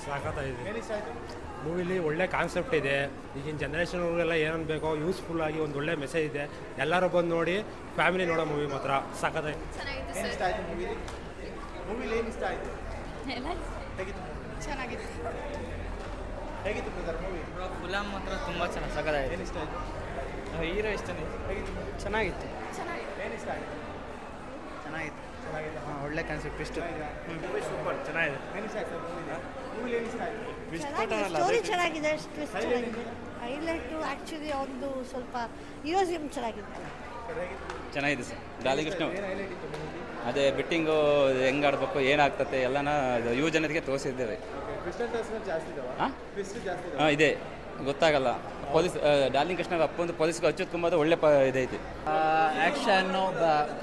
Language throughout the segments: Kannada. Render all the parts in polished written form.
ಸಾಕತ್ತಾಗಿದೆ. ಏನು ಇಷ್ಟ ಆಯಿತು? ಮೂವಿಲಿ ಒಳ್ಳೆ ಕಾನ್ಸೆಪ್ಟ್ ಇದೆ. ಈಗಿನ ಜನ್ರೇಷನ್ಗಳಿಗೆಲ್ಲ ಏನನ್ನು ಬೇಕೋ ಯೂಸ್ಫುಲ್ ಆಗಿ ಒಂದು ಒಳ್ಳೆ ಮೆಸೇಜ್ ಇದೆ. ಎಲ್ಲರೂ ಬಂದು ನೋಡಿ, ಫ್ಯಾಮಿಲಿ ನೋಡೋ ಮೂವಿ ಮಾತ್ರ ಸಾಕತ್ತಾಗಿದೆ. ಏನು ಇಷ್ಟ ಆಯಿತು ಮೂವಿಲಿ? ಮೂವಿಲಿ ಏನು ಇಷ್ಟ ಆಯಿತು? ಹೇಗಿತ್ತು? ಚೆನ್ನಾಗಿತ್ತು. ಹೇಗಿತ್ತು ಬ್ರದರ್ ಮೂವಿ? ಫಿಲಮ್ ಮಾತ್ರ ತುಂಬ ಚೆನ್ನಾಗಿ ಸಾಕಾಗಿದೆ. ಏನು ಇಷ್ಟ ಆಯಿತು? ಹೀರೋ ಇಷ್ಟನೇ. ಹೇಗಿತ್ತು? ಚೆನ್ನಾಗಿತ್ತು. ಏನು ಇಷ್ಟ ಆಯಿತು? ಚೆನ್ನಾಗಿತ್ತು. ಚೆನ್ನಾಗಿದೆ. ಒಳ್ಳೆ ಕಾನ್ಸೆಪ್ಟ್ ಇಷ್ಟು. ಮೂವಿ ಸೂಪರ್ ಚೆನ್ನಾಗಿದೆ. ಏನು ಇಷ್ಟ ಆಯಿತು ಮೂವಿಲಿ ಏನು ಇಷ್ಟ ಆಯಿತು? ಸ್ಟೋರಿ ಚೆನ್ನಾಗಿದೆ, ಟ್ವಿಸ್ಟ್ ಚೆನ್ನಾಗಿದೆ. ಹೈಲೈಟು ಆ್ಯಕ್ಚುಲಿ ಒಂದು ಸ್ವಲ್ಪ ಹೀರೋಯಿಸಮ್ ಚೆನ್ನಾಗಿದೆ. ಚೆನ್ನಾಗಿದೆ ಸರ್. ಡಾರ್ಲಿಂಗ್ ಕೃಷ್ಣ ಏನು ಹೈಲೈಟ್ ಇತ್ತು ಮೂವಿ? ಅದೇ ಬೆಟ್ಟಿಂಗು ಹೆಂಗೆ ಆಡಬೇಕು ಏನಾಗ್ತತೆ ಎಲ್ಲನ ಯುವ ಜನತೆಗೆ ತೋರಿಸಿದ್ದೇವೆ. ಟ್ವಿಸ್ಟ್ ಅಂಡ್ ಟರ್ನ್ಸ್ ಜಾಸ್ತಿ ಇದಾವ? ಹಾಂ ಟ್ವಿಸ್ಟ್ ಜಾಸ್ತಿ ಇದಾವ? ಹಾಂ ಇದೆ, ಗೊತ್ತಾಗಲ್ಲ. ಪೊಲೀಸ್ ಡಾರ್ಲಿಂಗ್ ಕೃಷ್ಣ ಅಪ್ಪಂದು ಪೊಲೀಸ್ಗೆ ಅಚ್ಚುತ್ ಕುಂಬದು ಒಳ್ಳೆ ಇದೈತಿ. ಆ್ಯಕ್ಷನ್ನು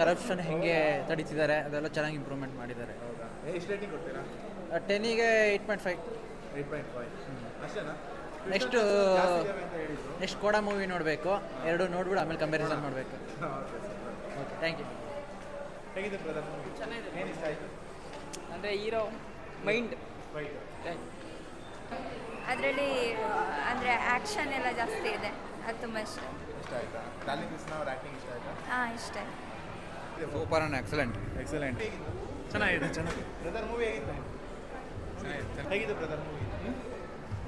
ಕರಪ್ಷನ್ ಹೆಂಗೆ ತಡೀತಿದ್ದಾರೆ ಅದೆಲ್ಲ ಚೆನ್ನಾಗಿ ಇಂಪ್ರೂವ್ಮೆಂಟ್ ಮಾಡಿದ್ದಾರೆ. ಹೌದಾ? ಎಷ್ಟು ರೇಟಿಂಗ್ ಕೊಡ್ತೀರಾ? 10ಗೆ 8.5. 8.5 ಅಷ್ಟೇನಾ? ನೆಕ್ಸ್ಟು ಜಾಸ್ತಿ ಇದಾವೆ ಅಂತ ಹೇಳಿದ್ರು. ನೆಕ್ಸ್ಟ್ ಕೋಡ ಮೂವಿ ನೋಡಬೇಕು. ಎರಡು ನೋಡ್ಬಿಟ್ಟು ಆಮೇಲೆ ಕಂಪ್ಯಾರಿಸನ್ ಮಾಡಬೇಕು. Okay sir. Okay, thank you. ಹೇಗಿದೆ ಬ್ರದರ್ ಮೂವಿ? ಚೆನ್ನಾಗಿದೆ. ಏನು ಇಷ್ಟ ಆಯಿತು? ಅಂದರೆ ಹೀರೋ ಮೈಂಡ್ ಫೈಟ್. ಅದರಲ್ಲಿ ಅಂದರೆ ಆ್ಯಕ್ಷನ್ ಎಲ್ಲ ಜಾಸ್ತಿ ಇದೆ, ಅದು ತುಂಬ ಇಷ್ಟ. ಇಷ್ಟ ಆಯ್ತಾ? ಡಾರ್ಲಿಂಗ್ ಕೃಷ್ಣ ಅವ್ರ ಆ್ಯಕ್ಟಿಂಗ್ ಇಷ್ಟ ಆಯ್ತಾ? ಹಾಂ ಇಷ್ಟ. Super and excellent. ಎಕ್ಸಲೆಂಟ್. ಹೇಗಿತ್ತು? ಚೆನ್ನಾಗಿದೆ. ಚೆನ್ನಾಗಿದೆ. ಬ್ರದರ್ ಮೂವಿ ಹೇಗಿತ್ತು? ಹೇಗಿತ್ತು ಬ್ರದರ್ ಮೂವಿ?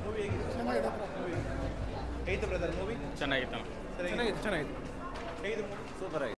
ಮೂವಿ ಹೇಗಿತ್ತು? ಹೇಗಿತ್ತು ಬ್ರದರ್ ಮೂವಿ? ಚೆನ್ನಾಗಿತ್ತು. ಚೆನ್ನಾಗಿತ್ತು. ಹೇಗಿತ್ತು ಮೂವಿ? ಸೂಪರ್ ಆಗಿದೆ.